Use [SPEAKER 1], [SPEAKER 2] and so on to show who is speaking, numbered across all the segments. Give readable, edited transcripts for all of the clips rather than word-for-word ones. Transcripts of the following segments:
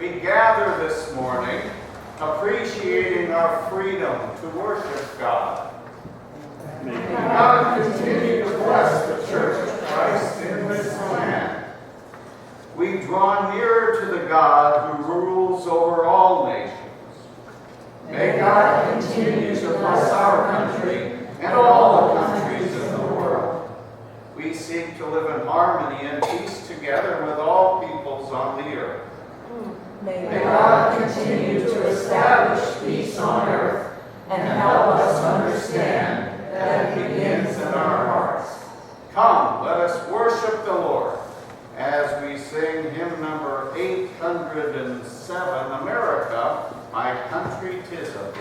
[SPEAKER 1] We gather this morning appreciating our freedom to worship God. May God continue to bless the Church of Christ in this land. We draw nearer to the God who rules over all nations. May God continue to bless our country and all the countries of the world. We seek to live in harmony and peace together with all peoples on the earth.
[SPEAKER 2] May God continue to establish peace on earth and help us understand that it begins in our hearts.
[SPEAKER 1] Come, let us worship the Lord as we sing hymn number 807, America, My Country 'Tis of Thee.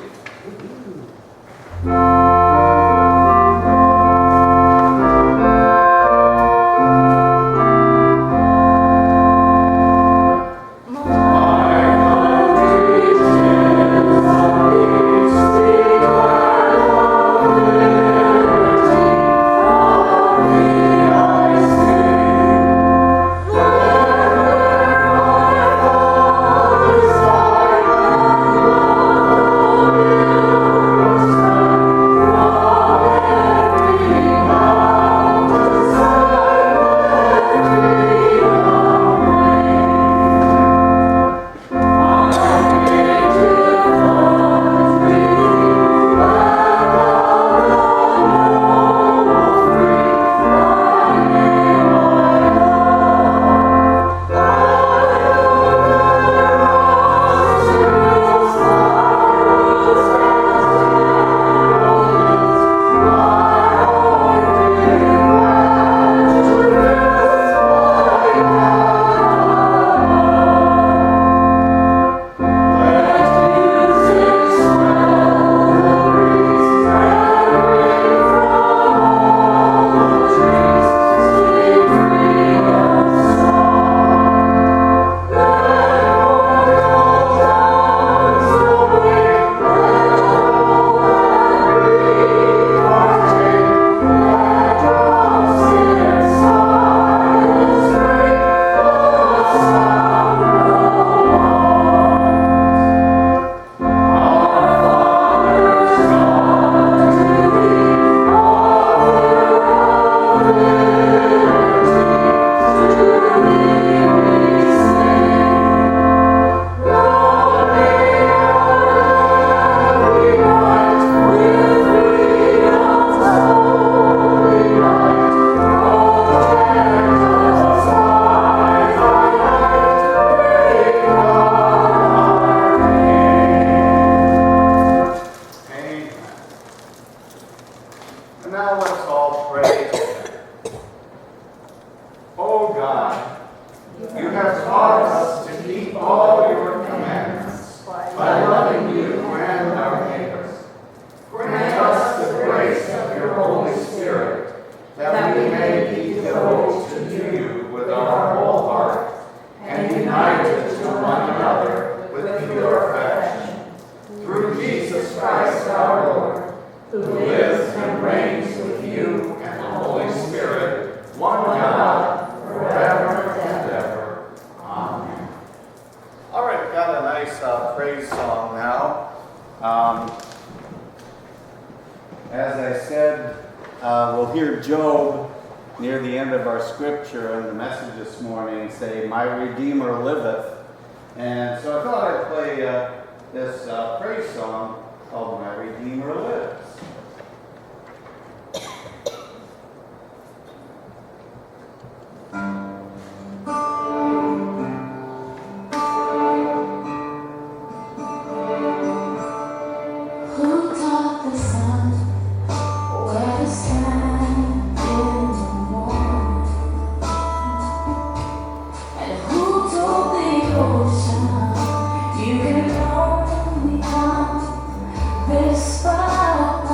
[SPEAKER 1] Say, my Redeemer liveth. And so I thought I'd play this praise song called My Redeemer Lives.
[SPEAKER 3] Who taught the sun where to stand in the morning? And who told the ocean you can only come this far?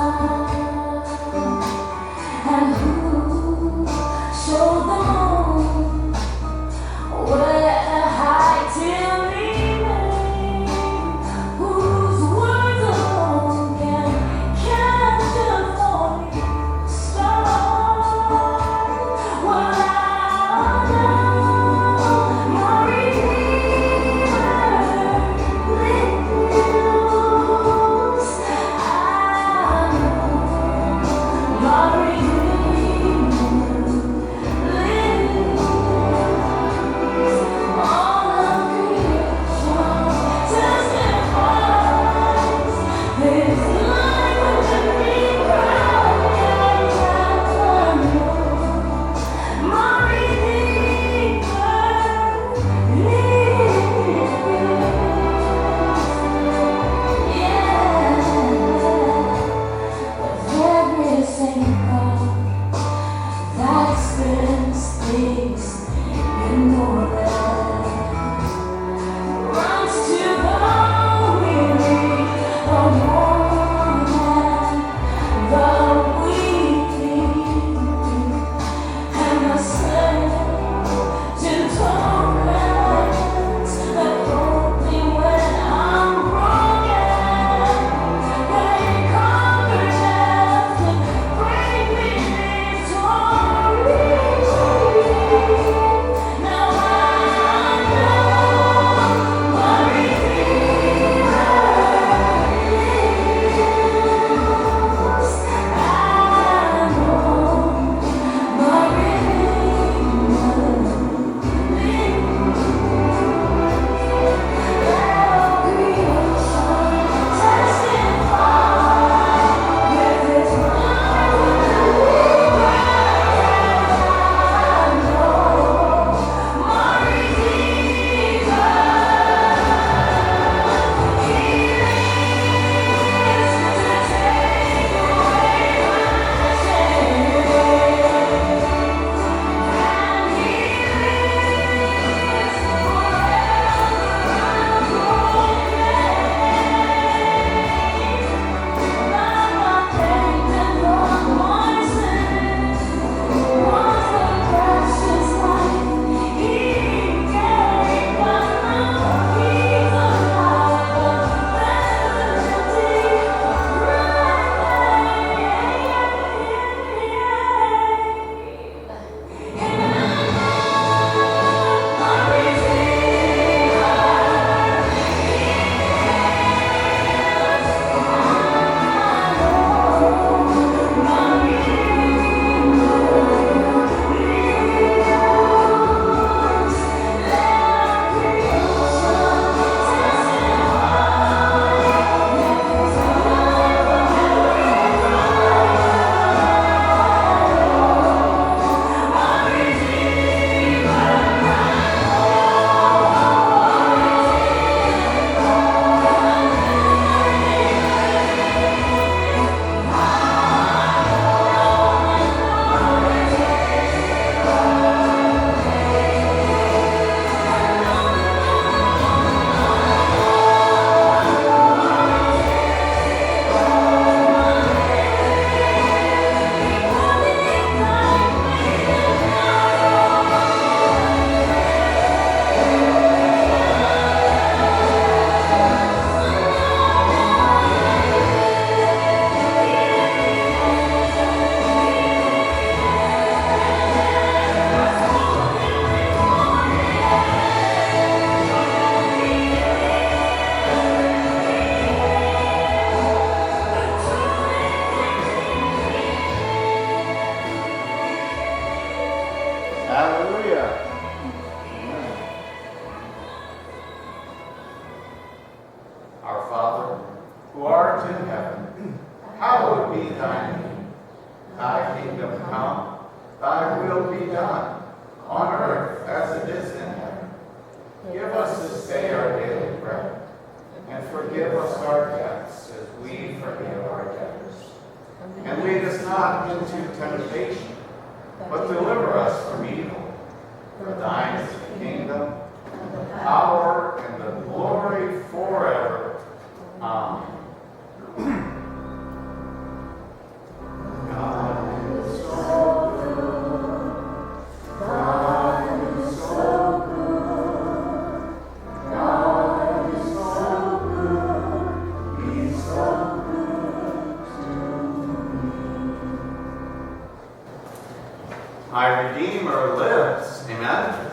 [SPEAKER 1] My Redeemer lives. Amen?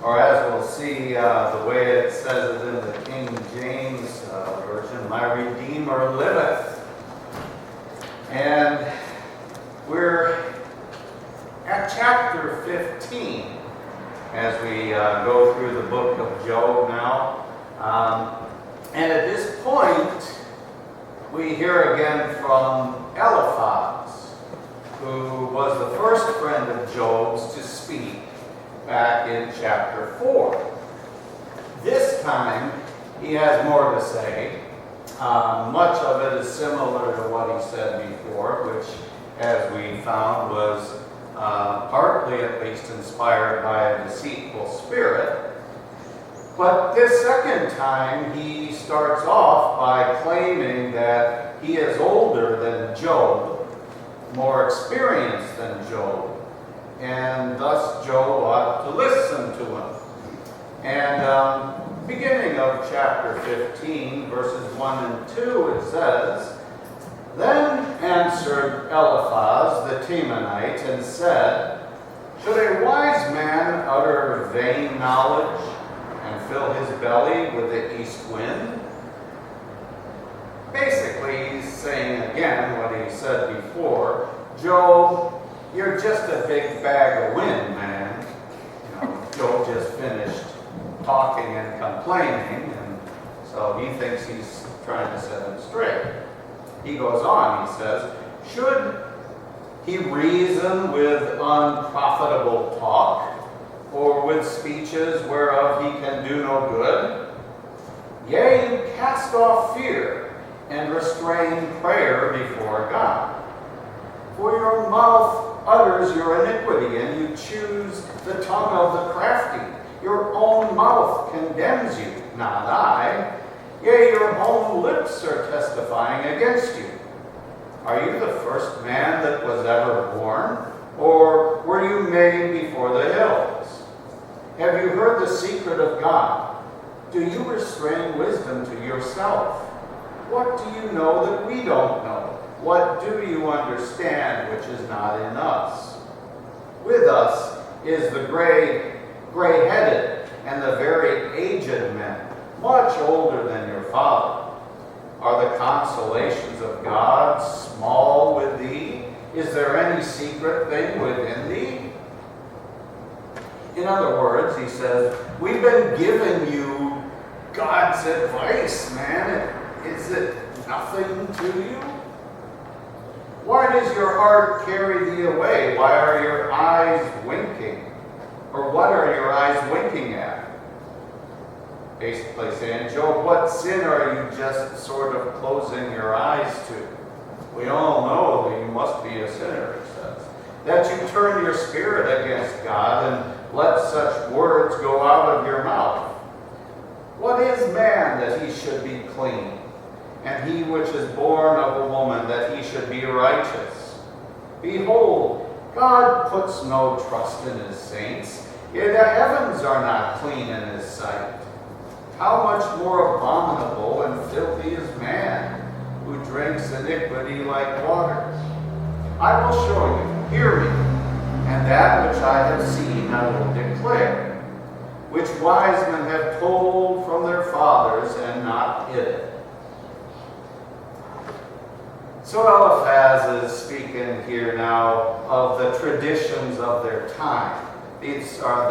[SPEAKER 1] Or as we'll see the way it says it in the King James Version, my Redeemer liveth. And We're at chapter 15 as we go through the book of Job now. And at this point, we hear again from Eliphaz, who was the first friend of Job's to speak back in chapter 4. This time, he has more to say. Much of it is similar to what he said before, which, as we found, was partly at least inspired by a deceitful spirit. But this second time, he starts off by claiming that he is older than Job, more experienced than Job, and thus Job ought to listen to him. And beginning of chapter 15, verses 1 and 2, it says, "Then answered Eliphaz the Temanite and said, Should a wise man utter vain knowledge and fill his belly with the east wind?" Basically, he's saying again what he said before. Job, you're just a big bag of wind, man. Job just finished talking and complaining, and so he thinks he's trying to set him straight. He goes on, he says, "Should he reason with unprofitable talk, or with speeches whereof he can do no good? Yea, you cast off fear, and restrain prayer before God. For your mouth utters your iniquity, and you choose the tongue of the crafty. Your own mouth condemns you, not I. Yea, your own lips are testifying against you. Are you the first man that was ever born? Or were you made before the hills? Have you heard the secret of God? Do you restrain wisdom to yourself? What do you know that we don't know? What do you understand which is not in us? With us is the gray-headed and the very aged men, much older than your father. Are the consolations of God small with thee? Is there any secret thing within thee?" In other words, he says, we've been giving you God's advice, man. Is it nothing to you? Why does your heart carry thee away? Why are your eyes winking? Or what are your eyes winking at? Basically saying, Job, what sin are you just sort of closing your eyes to? We all know that you must be a sinner, he says. That you turn your spirit against God and let such words go out of your mouth. What is man that he should be clean? And he which is born of a woman that he should be righteous? Behold, God puts no trust in his saints, yea, the heavens are not clean in his sight. How much more abominable and filthy is man, who drinks iniquity like waters? I will show you, hear me, and that which I have seen I will declare, which wise men have told from their fathers and not hidden. So Eliphaz is speaking here now of the traditions of their time. These are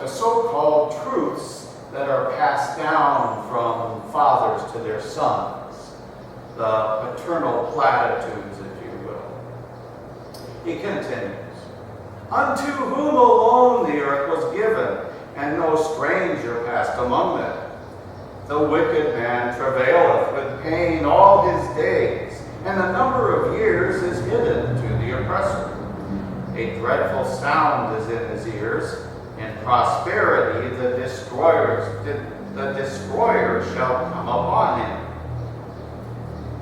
[SPEAKER 1] the so-called truths that are passed down from fathers to their sons, the paternal platitudes, if you will. He continues, "Unto whom alone the earth was given, and no stranger passed among them. The wicked man travaileth with pain all his days, and the number of years is hidden to the oppressor. A dreadful sound is in his ears. In prosperity the destroyer shall come upon him."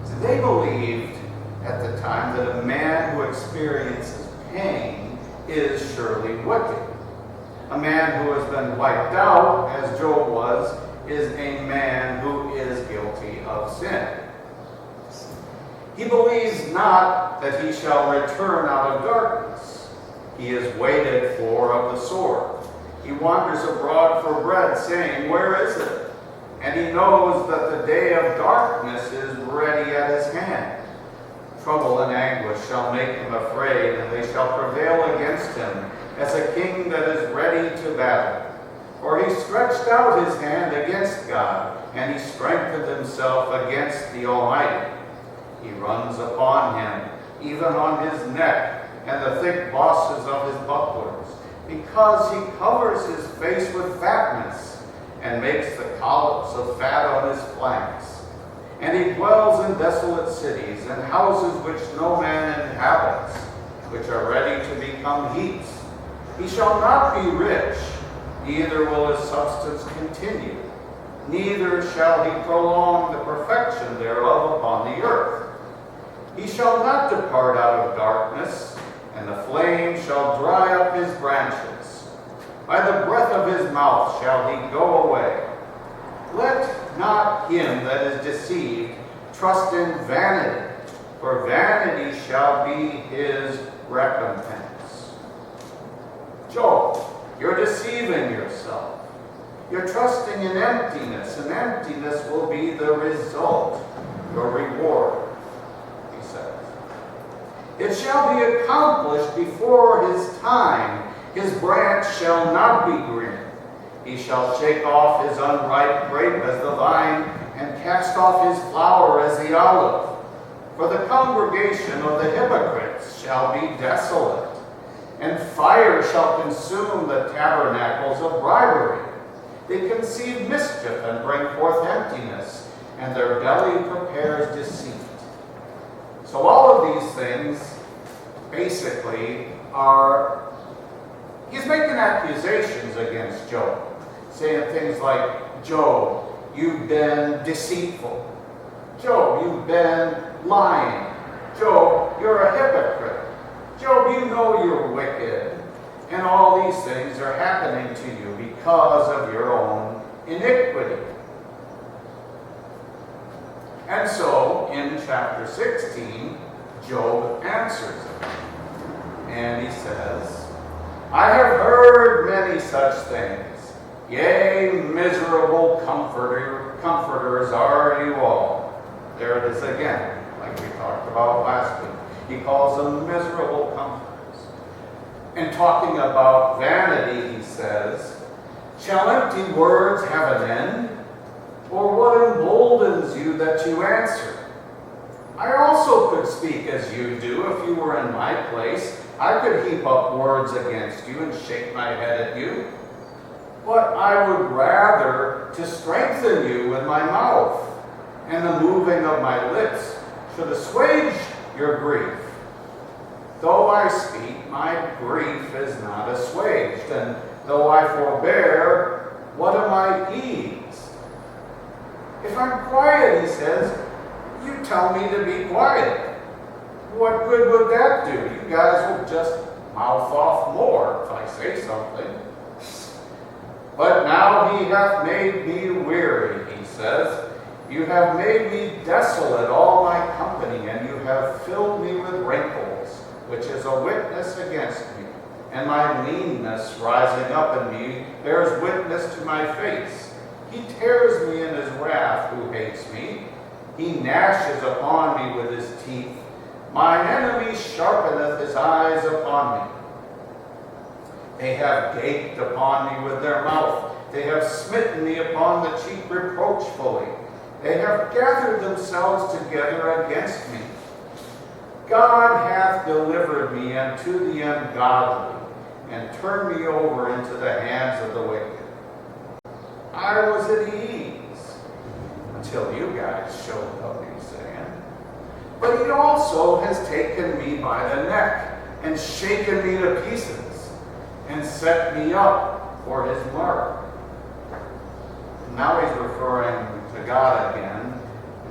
[SPEAKER 1] So they believed at the time that a man who experiences pain is surely wicked. A man who has been wiped out, as Job was, is a man who is guilty of sin. He believes not that he shall return out of darkness. He is waited for of the sword. He wanders abroad for bread, saying, "Where is it?" And he knows that the day of darkness is ready at his hand. Trouble and anguish shall make him afraid, and they shall prevail against him as a king that is ready to battle. For he stretched out his hand against God, and he strengthened himself against the Almighty. He runs upon him, even on his neck, and the thick bosses of his bucklers, because he covers his face with fatness, and makes the collops of fat on his flanks. And he dwells in desolate cities, and houses which no man inhabits, which are ready to become heaps. He shall not be rich, neither will his substance continue, neither shall he prolong the perfection thereof upon the earth. He shall not depart out of darkness, and the flame shall dry up his branches. By the breath of his mouth shall he go away. Let not him that is deceived trust in vanity, for vanity shall be his recompense. Job, you're deceiving yourself. You're trusting in emptiness, and emptiness will be the result, your reward, he says. It shall be accomplished before his time. His branch shall not be green. He shall shake off his unripe grape as the vine, and cast off his flower as the olive. For the congregation of the hypocrites shall be desolate, and fire shall consume the tabernacles of bribery. They conceive mischief and bring forth emptiness, and their belly prepares deceit. So all of these things basically are, he's making accusations against Job, saying things like, Job, you've been deceitful. Job, you've been lying. Job, you're a hypocrite. Job, you know you're wicked. And all these things are happening to you because of your own iniquity. And so, in chapter 16, Job answers it. And he says, I have heard many such things. Yea, miserable comforters are you all. There it is again, like we talked about last week. He calls them miserable comforters. And talking about vanity, he says, shall empty words have an end? Or what emboldens you that you answer? I also could speak as you do if you were in my place. I could heap up words against you and shake my head at you. But I would rather to strengthen you with my mouth, and the moving of my lips should assuage your grief. Though I speak, my grief is not assuaged, and though I forbear, what am I eased? If I'm quiet, he says, you tell me to be quiet. What good would that do? You guys will just mouth off more if I say something. But now he hath made me weary, he says. You have made me desolate, all my company, and you have filled me with wrinkles, which is a witness against me. And my leanness rising up in me bears witness to my face. He tears me in his wrath who hates me. He gnashes upon me with his teeth. Mine enemy sharpeneth his eyes upon me. They have gaped upon me with their mouth. They have smitten me upon the cheek reproachfully. They have gathered themselves together against me. God hath delivered me unto the ungodly, and turned me over into the hands of the wicked. I was at ease until you guys showed up, he's saying. But he also has taken me by the neck and shaken me to pieces and set me up for his mark. Now he's referring to God again,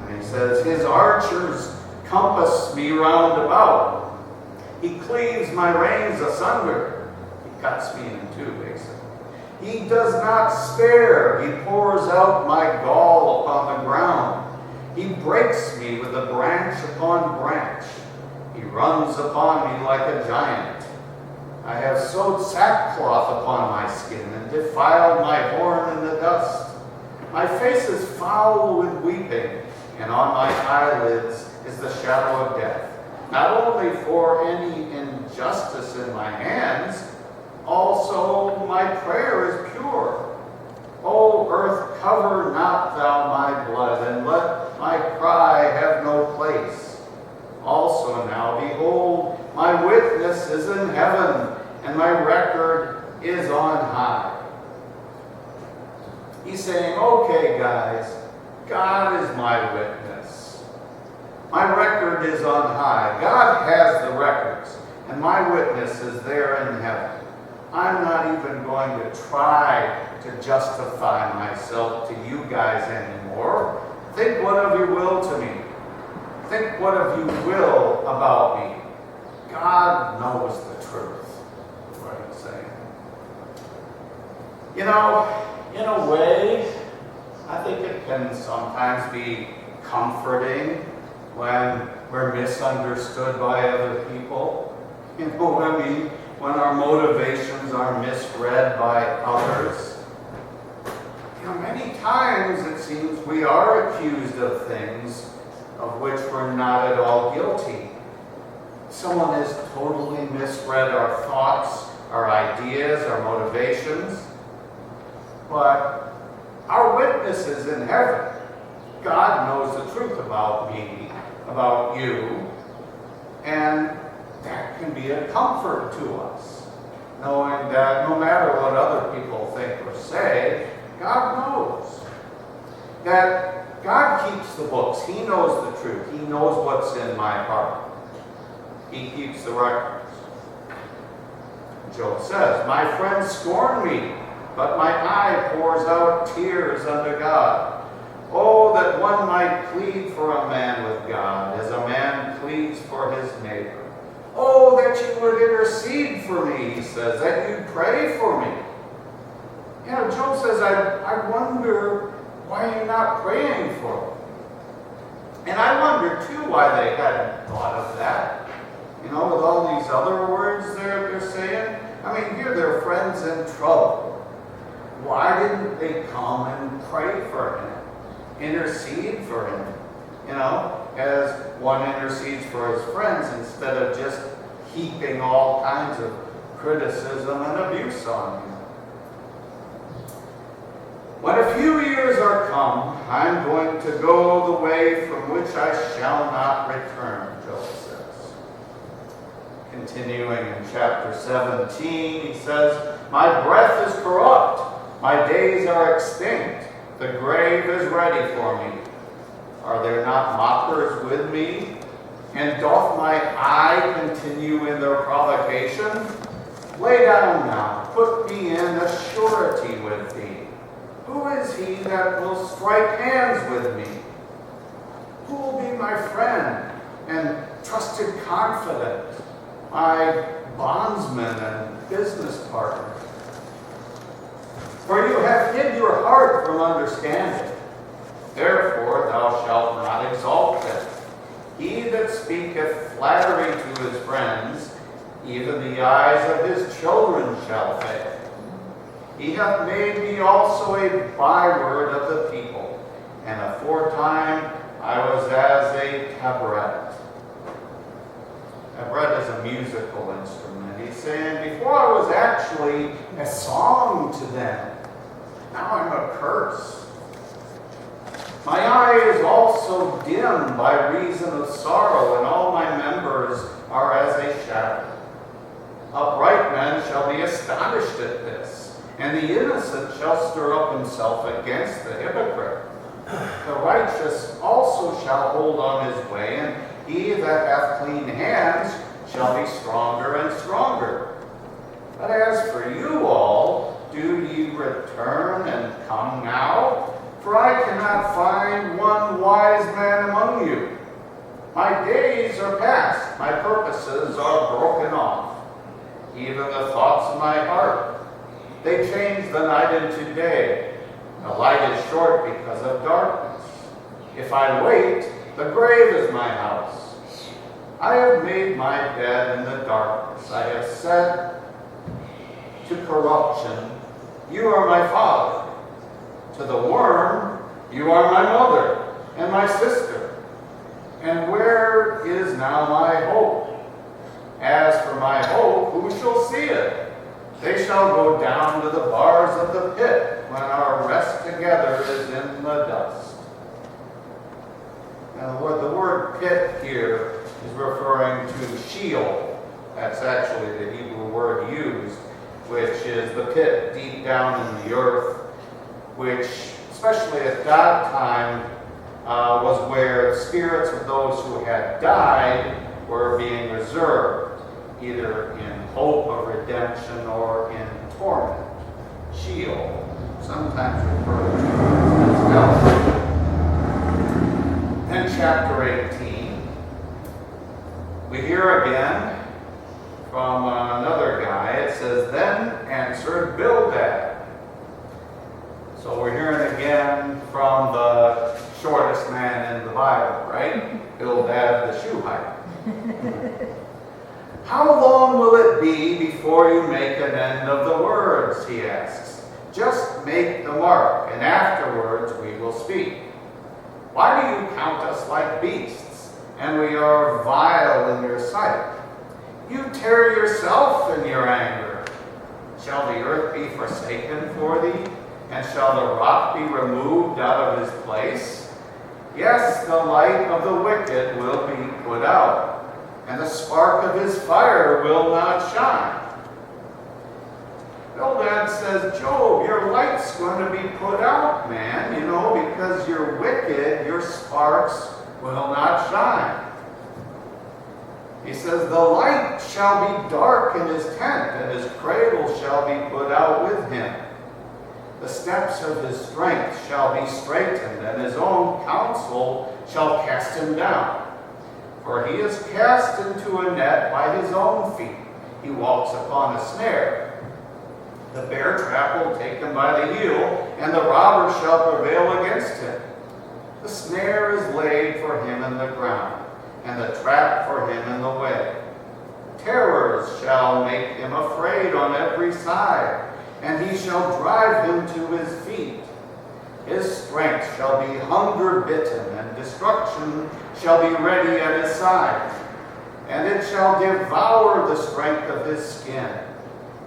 [SPEAKER 1] and he says, his archers compass me round about. He cleaves my reins asunder. He cuts me in two, basically. He does not spare. He pours out my gall upon the ground. He breaks me with a branch upon branch. He runs upon me like a giant. I have sewed sackcloth upon my skin and defiled my horn in the dust. My face is foul with weeping, and on my eyelids is the shadow of death. not only for any injustice in my hands, also my prayer is pure. O earth, cover not thou my blood, and let my cry have no place. Also now, behold, my witness is in heaven, and my record is on high. He's saying, okay, guys, God is my witness. My record is on high. God has the records, and my witness is there in heaven. I'm not even going to try to justify myself to you guys anymore. Think what of you will to me. Think what of you will about me. God knows the truth, is what he's saying. You know, in a way, I think it can sometimes be comforting when we're misunderstood by other people. You know what I mean? When our motivations are misread by others. You know, many times it seems we are accused of things of which we're not at all guilty. Someone has totally misread our thoughts, our ideas, our motivations. But our witness is in heaven. God knows the truth about me, about you, and that can be a comfort to us, knowing that no matter what other people think or say, God knows. That God keeps the books. He knows the truth. He knows what's in my heart. He keeps the records. Job says, my friends scorn me, but my eye pours out tears unto God. Oh, that one might plead for a man with God, as a man pleads for his neighbor. Oh, that you would intercede for me, he says, that you'd pray for me. You know, Job says, I wonder why you're not praying for me. And I wonder, too, why they hadn't thought of that. You know, with all these other words they're saying. I mean, here they're friends in trouble. Why didn't they come and pray for him? Intercede for him? You know, as one intercedes for his friends instead of just heaping all kinds of criticism and abuse on him. When a few years are come, I'm going to go the way from which I shall not return, Job says. Continuing in chapter 17, he says, my breath is corrupt. My days are extinct. The grave is ready for me. Are there not mockers with me? And doth my eye continue in their provocation? Lay down now, put me in a surety with thee. Who is he that will strike hands with me? Who will be my friend and trusted confidant, my bondsman and business partner? For you have hid your heart from understanding. Therefore thou shalt not exalt it. He that speaketh flattery to his friends, even the eyes of his children shall fail. He hath made me also a byword of the people, and aforetime I was as a tabret. Tabret is a musical instrument. He's saying, before I was actually a song to them, now I'm a curse. My eye is also dim by reason of sorrow, and all my members are as a shadow. Upright men shall be astonished at this, and the innocent shall stir up himself against the hypocrite. The righteous also shall hold on his way, and he that hath clean hands shall be stronger and stronger. But as for you all, do ye return and come now? For I cannot find one wise man among you. My days are past, my purposes are broken off. Even the thoughts of my heart, they change the night into day. The light is short because of darkness. If I wait, the grave is my house. I have made my bed in the darkness. I have said to corruption, you are my father. To the worm, you are my mother and my sister. And where is now my hope? As for my hope, who shall see it? They shall go down to the bars of the pit when our rest together is in the dust. Now, the word pit here is referring to Sheol. That's actually the Hebrew word used, which is the pit deep down in the earth, which, especially at that time, was where the spirits of those who had died were being reserved, either in hope of redemption or in torment. Sheol, sometimes referred to as hell. Then chapter 18, we hear again from another guy. It says, "Then answered Bildad." So we're hearing again from the shortest man in the Bible, right? Bildad the Shuhite. "How long will it be before you make an end of the words?" he asks. "Just make the mark, and afterwards we will speak. Why do you count us like beasts, and we are vile in your sight? You tear yourself in your anger. Shall the earth be forsaken for thee? And shall the rock be removed out of his place? Yes, the light of the wicked will be put out, and the spark of his fire will not shine." Bildad says, "Job, your light's going to be put out, man, because you're wicked, your sparks will not shine." He says, "The light shall be dark in his tent, and his cradle shall be put out with him. The steps of his strength shall be straightened, and his own counsel shall cast him down. For he is cast into a net by his own feet. He walks upon a snare. The bear trap will take him by the heel, and the robber shall prevail against him. The snare is laid for him in the ground, and the trap for him in the way. Terrors shall make him afraid on every side, and he shall drive him to his feet. His strength shall be hunger-bitten, and destruction shall be ready at his side. And it shall devour the strength of his skin.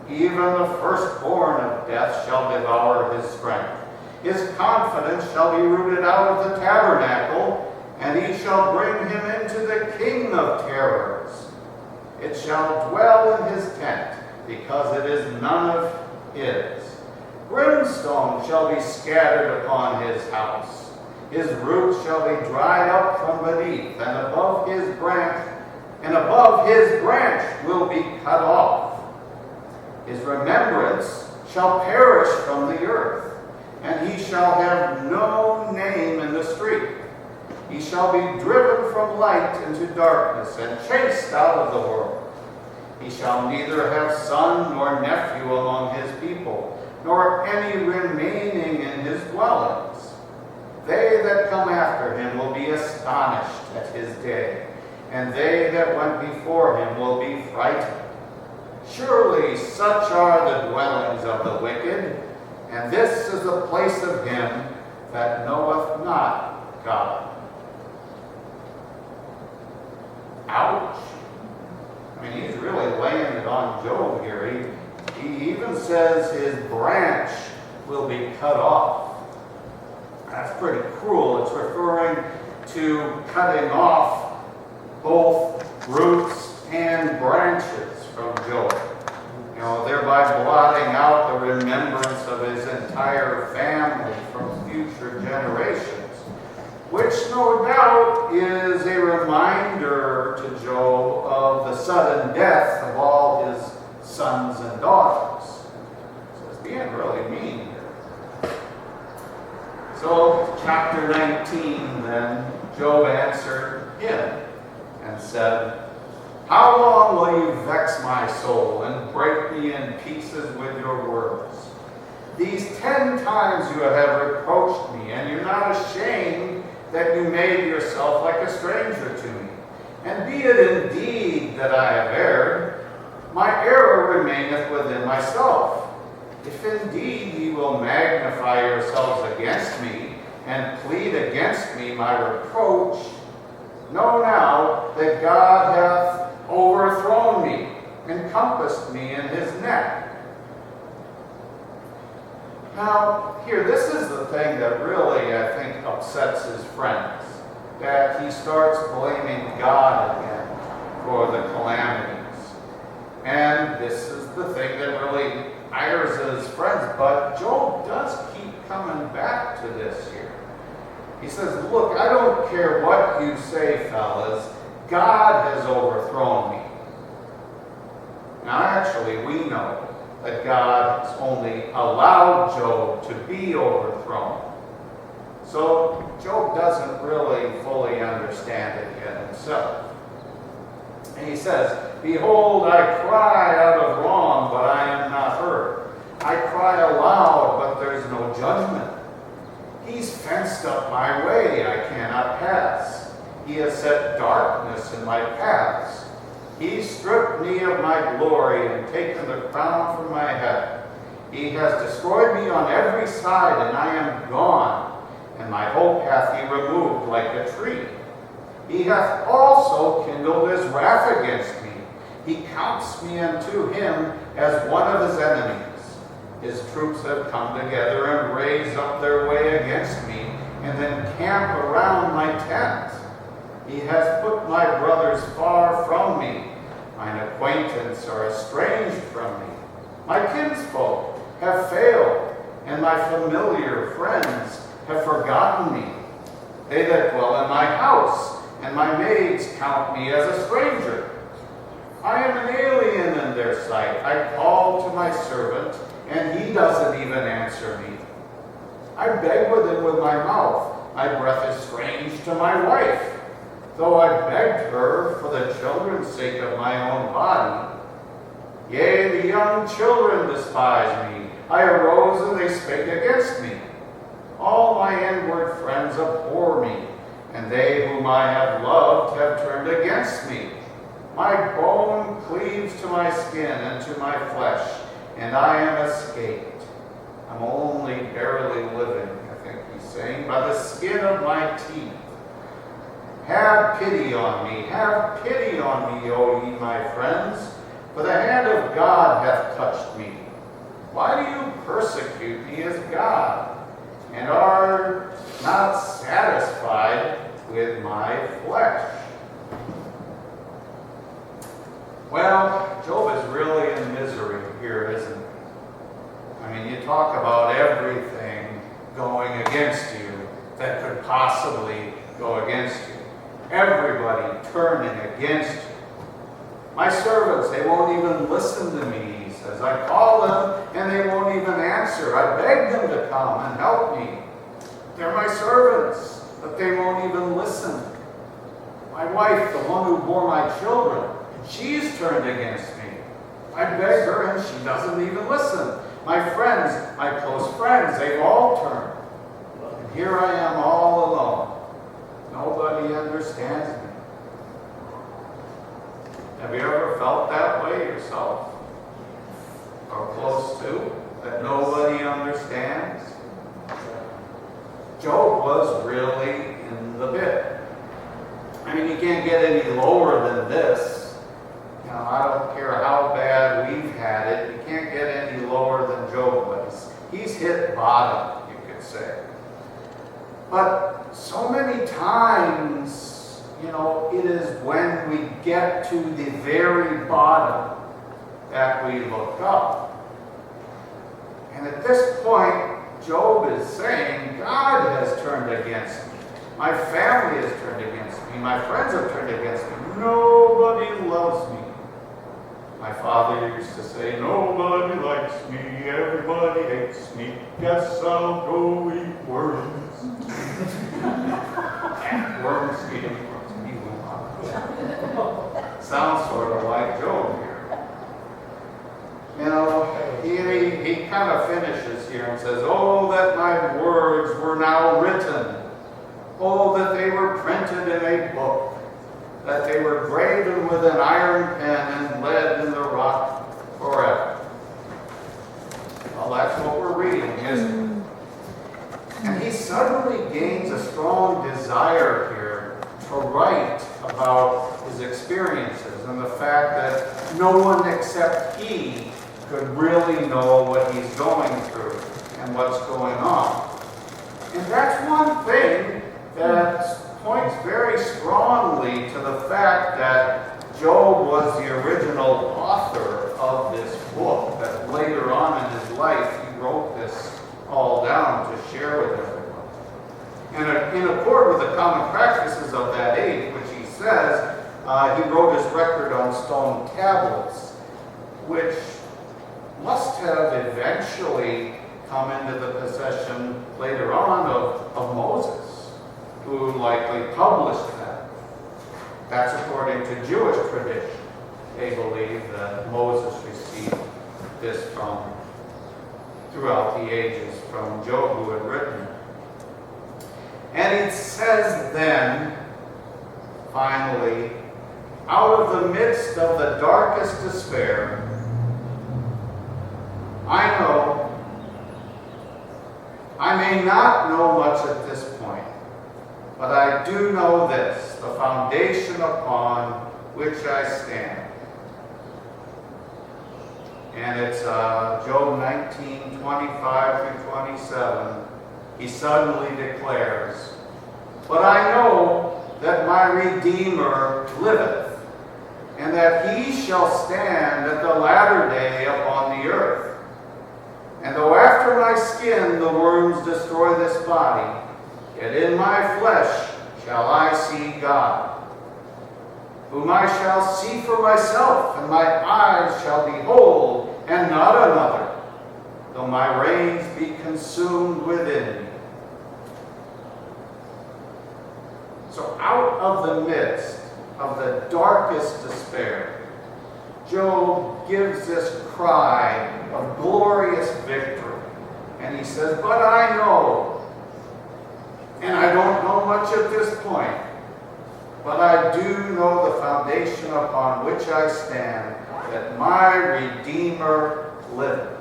[SPEAKER 1] Even the firstborn of death shall devour his strength. His confidence shall be rooted out of the tabernacle, and he shall bring him into the king of terrors. It shall dwell in his tent, because it is none of his. Brimstone shall be scattered upon his house. His roots shall be dried up from beneath, and above his branch will be cut off. His remembrance shall perish from the earth, and he shall have no name in the street. He shall be driven from light into darkness, and chased out of the world. He shall neither have son nor nephew among his people, nor any remaining in his dwellings. They that come after him will be astonished at his day, and they that went before him will be frightened. Surely such are the dwellings of the wicked, and this is the place of him that knoweth not God." Ouch. I mean, he's really laying it on Job here. He even says his branch will be cut off. That's pretty cruel. It's referring to cutting off both roots and branches from Job. Thereby blotting out the remembrance of his entire family from future generations, which no doubt is a reminder to Job of the sudden death of all his sons and daughters. So it's being really mean here. So chapter 19 then, Job answered him and said, "How long will you vex my soul and break me in pieces with your words? These 10 times you have reproached me, and you're not ashamed that you made yourself like a stranger to me. And be it indeed that I have erred, my error remaineth within myself. If indeed ye will magnify yourselves against me, and plead against me my reproach, Know now that God hath overthrown me, encompassed me in his net. Now, here, this is the thing that really, I think, upsets his friends, that he starts blaming God again for the calamities. And this is the thing that really ires his friends, but Job does keep coming back to this here. He says, look, I don't care what you say, fellas, God has overthrown me. Now, actually, we know that God has only allowed Job to be overthrown. So Job doesn't really fully understand it yet himself. And he says, behold, I cry out of wrong, but I am not heard. I cry aloud, but there is no judgment. He's fenced up my way, I cannot pass. He has set darkness in my paths. He stripped me of my glory and taken the crown from my head. He has destroyed me on every side, and I am gone, and my hope hath he removed like a tree. He hath also kindled his wrath against me. He counts me unto him as one of his enemies. His troops have come together and raised up their way against me, and then camp around my tent. He has put my brothers far from me. Mine acquaintance are estranged from me. My kinsfolk have failed, and my familiar friends have forgotten me. They that dwell in my house, and my maids count me as a stranger. I am an alien in their sight. I call to my servant, and he doesn't even answer me. I beg with him with my mouth. My breath is strange to my wife. Though I begged her for the children's sake of my own body. Yea, the young children despise me. I arose, and they spake against me. All my inward friends abhor me, and they whom I have loved have turned against me. My bone cleaves to my skin and to my flesh, and I am escaped. I'm only barely living, I think he's saying, by the skin of my teeth. Have pity on me, O ye my friends, for the hand of God hath touched me. Why do you persecute me as God, and are not satisfied with my flesh? Well, Job is really in misery here, isn't he? I mean, you talk about everything going against you that could possibly go against you. Everybody turning against you. My servants, they won't even listen to me, he says. I call them, and they won't even answer. I beg them to come and help me. They're my servants, but they won't even listen. My wife, the one who bore my children, she's turned against me. I beg her, and she doesn't even listen. My friends, my close friends, they've all turned. And here I am all alone. Nobody understands me. Have you ever felt that way yourself? Or close to? That nobody understands? Job was really in the pit. I mean, you can't get any lower than this. You know, I don't care how bad we've had it. You can't get any lower than Job was. He's hit bottom, you could say. But so many times, you know, it is when we get to the very bottom that we look up. And at this point, Job is saying, God has turned against me. My family has turned against me. My friends have turned against me. Nobody loves me. My father used to say, nobody likes me. Everybody hates me. Guess I'll go eat worms. And worms eating worms. Sounds sort of like Job here. You know, he kind of finishes here and says, oh, that my words were now written. Oh, that they were printed in a book. That they were graven with an iron pen and lead in the rock forever. Well, that's what we're reading, isn't it? And he suddenly gains a strong desire here to write one except he could really know what he's going through and what's going on. And that's one thing that points very strongly to the fact that Job was the original author of this book, that later on in his life he wrote this all down to share with everyone. And in accord with the common practices of that age, which he says, he wrote his record on stone tablets, which must have eventually come into the possession later on of Moses, who likely published that. That's according to Jewish tradition. They believe that Moses received this from, throughout the ages, from Job, who had written it. And it says then, finally, out of the midst of the darkest despair, I know, I may not know much at this point, but I do know this, the foundation upon which I stand. And it's Job 19, 25 through 27. He suddenly declares, but I know that my Redeemer liveth, and that he shall stand at the latter day upon the earth. And though after my skin the worms destroy this body, yet in my flesh shall I see God, whom I shall see for myself, and my eyes shall behold, and not another, though my reins be consumed within me. So out of the midst of the darkest despair, Job gives this cry of glorious victory. And he says, but I know, and I don't know much at this point, but I do know the foundation upon which I stand, that my Redeemer liveth.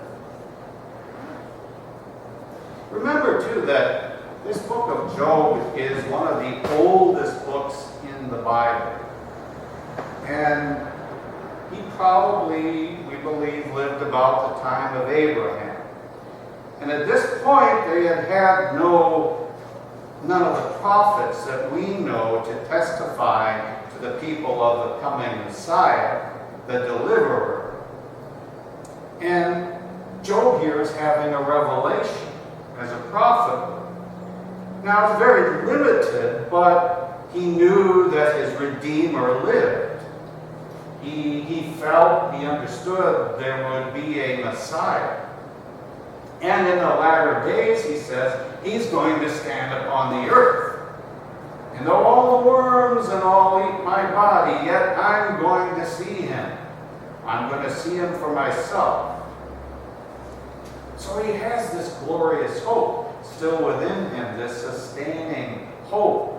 [SPEAKER 1] Remember, too, that this book of Job is one of the oldest books in the Bible. And he probably, we believe, lived about the time of Abraham. And at this point, they had had none of the prophets that we know to testify to the people of the coming Messiah, the deliverer. And Job here is having a revelation as a prophet. Now, it's very limited, but he knew that his Redeemer lived. He felt, he understood there would be a Messiah. And in the latter days, he says, he's going to stand upon the earth. And though all the worms and all eat my body, yet I'm going to see him. I'm going to see him for myself. So he has this glorious hope still within him, this sustaining hope.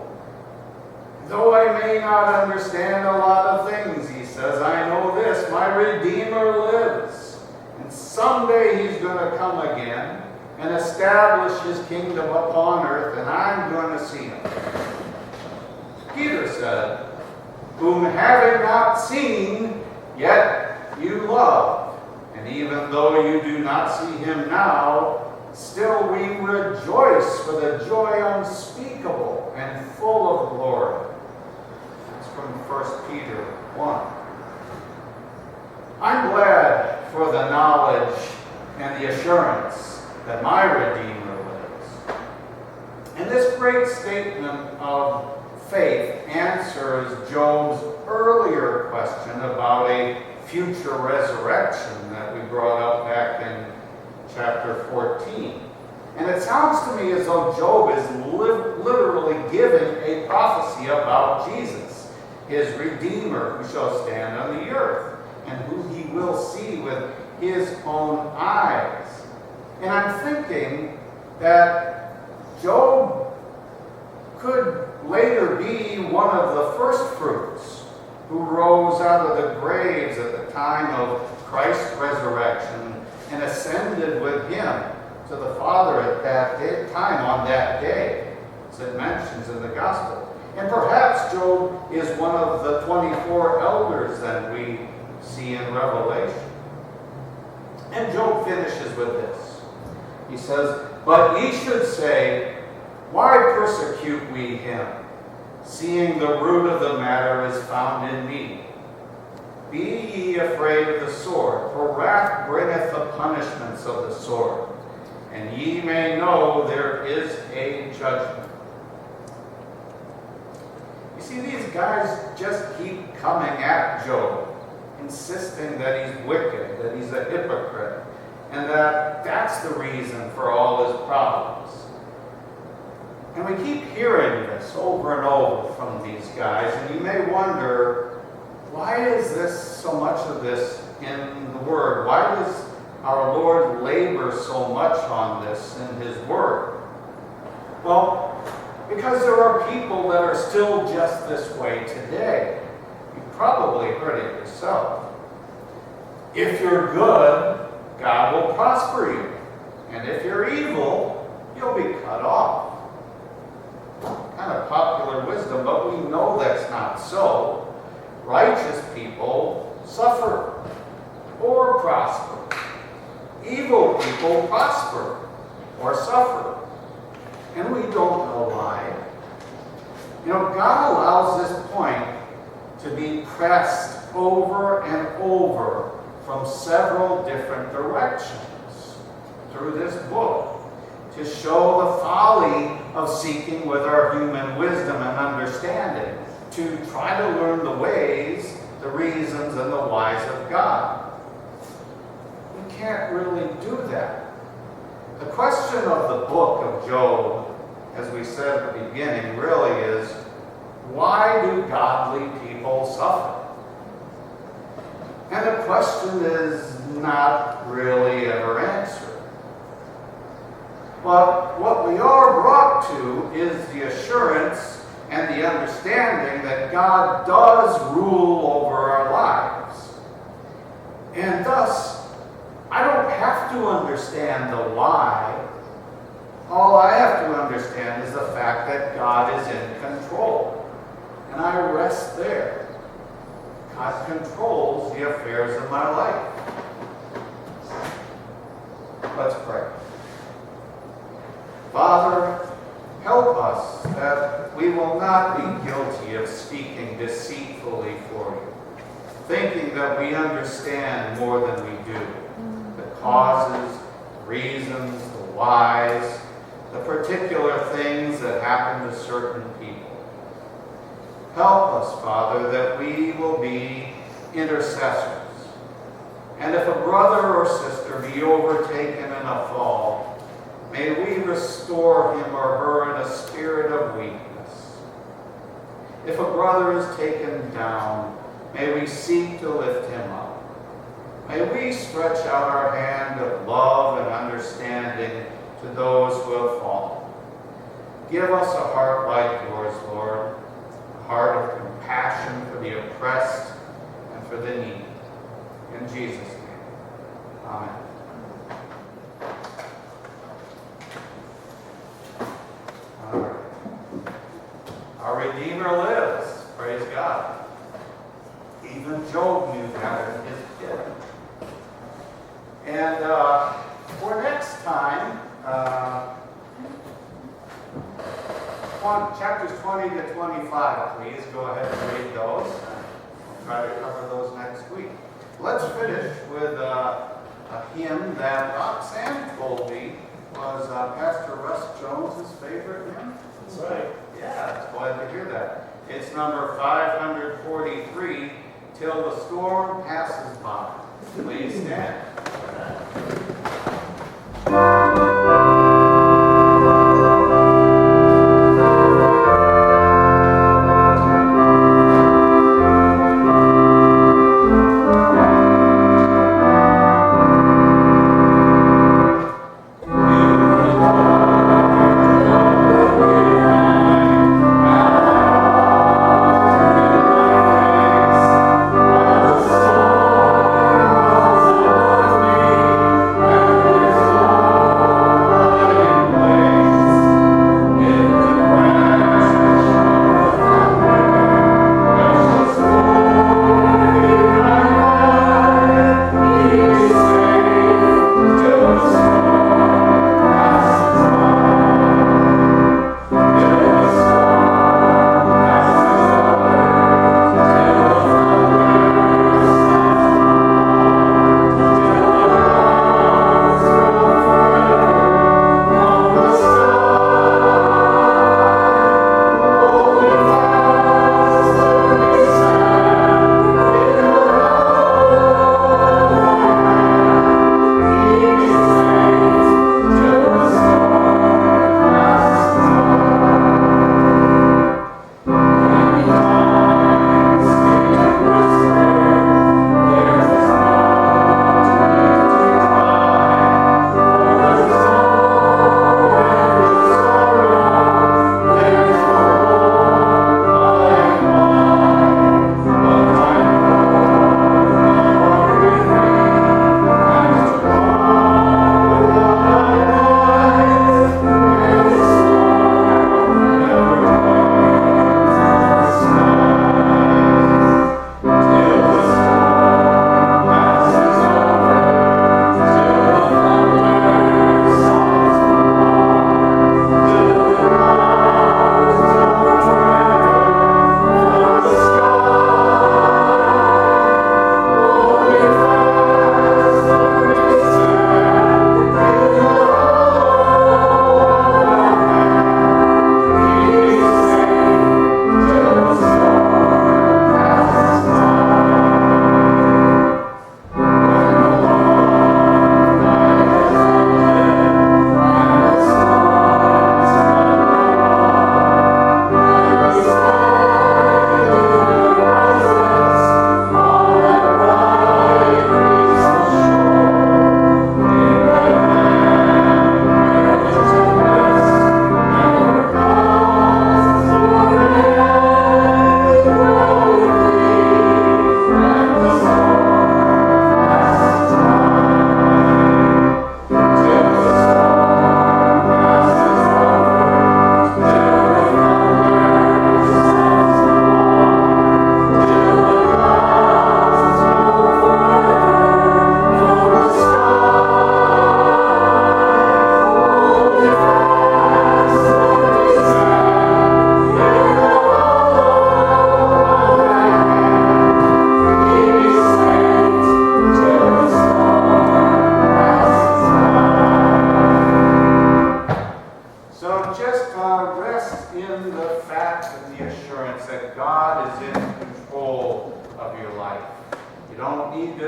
[SPEAKER 1] Though I may not understand a lot of things, he says, I know this, my Redeemer lives. And someday he's going to come again and establish his kingdom upon earth, and I'm going to see him. Peter said, whom having not seen, yet you love. And even though you do not see him now, still we rejoice with a joy unspeakable and full of glory. That's from 1 Peter 1. I'm glad for the knowledge and the assurance that my Redeemer lives. And this great statement of faith answers Job's earlier question about a future resurrection that we brought up back in chapter 14. And it sounds to me as though Job is literally giving a prophecy about Jesus, his Redeemer, who shall stand on the earth, and who he will see with his own eyes. And I'm thinking that Job could later be one of the first fruits who rose out of the graves at the time of Christ's resurrection and ascended with him to the Father at that time, on that day, as it mentions in the Gospel. And perhaps Job is one of the 24 elders that we see in Revelation. And Job finishes with this. He says, "But ye should say, why persecute we him, seeing the root of the matter is found in me? Be ye afraid of the sword, for wrath bringeth the punishments of the sword, and ye may know there is a judgment." You see, these guys just keep coming at Job, insisting that he's wicked, that he's a hypocrite, and that that's the reason for all his problems. And we keep hearing this over and over from these guys, and you may wonder, why is this so much of this in the Word? Why does our Lord labor so much on this in His Word? Well, because there are people that are still just this way today. You've probably heard it yourself. If you're good, God will prosper you. And if you're evil, you'll be cut off. Kind of popular wisdom, but we know that's not so. Righteous people suffer or prosper. Evil people prosper or suffer. And we don't know why. You know, God allows this point to be pressed over and over from several different directions through this book to show the folly of seeking with our human wisdom and understanding, to try to learn the ways, the reasons, and the whys of God. We can't really do that. The question of the book of Job, as we said at the beginning, really is, why do godly people suffer? And the question is not really ever answered. But what we are brought to is the assurance and the understanding that God does rule over our lives. And thus, I don't have to understand the why. All I have to understand is the fact that God is in control. And I rest there. God controls the affairs of my life. Let's pray. Father, help us that we will not be guilty of speaking deceitfully for you, thinking that we understand more than we do. The causes, reasons, the whys, the particular things that happen to certain people. Help us, Father, that we will be intercessors. And if a brother or sister be overtaken in a fall, may we restore him or her in a spirit of weakness. If a brother is taken down, may we seek to lift him up. May we stretch out our hand of love and understanding to those who have fallen. Give us a heart like yours, Lord, a heart of compassion for the oppressed and for the needy. In Jesus' name, amen. All right. Our Redeemer lives. Praise God. Even Job knew that in his pit. And for next time, chapters 20 to 25, please go ahead and read those. We'll try to cover those next week. Let's finish with a hymn that Roxanne told me was Pastor Russ Jones's favorite hymn.
[SPEAKER 4] That's right.
[SPEAKER 1] Yeah, glad to hear that. It's number 543, Till the Storm Passes By. Please stand.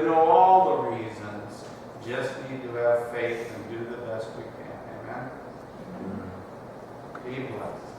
[SPEAKER 1] know all the reasons. Just need to have faith and do the best we can. Amen? Be blessed.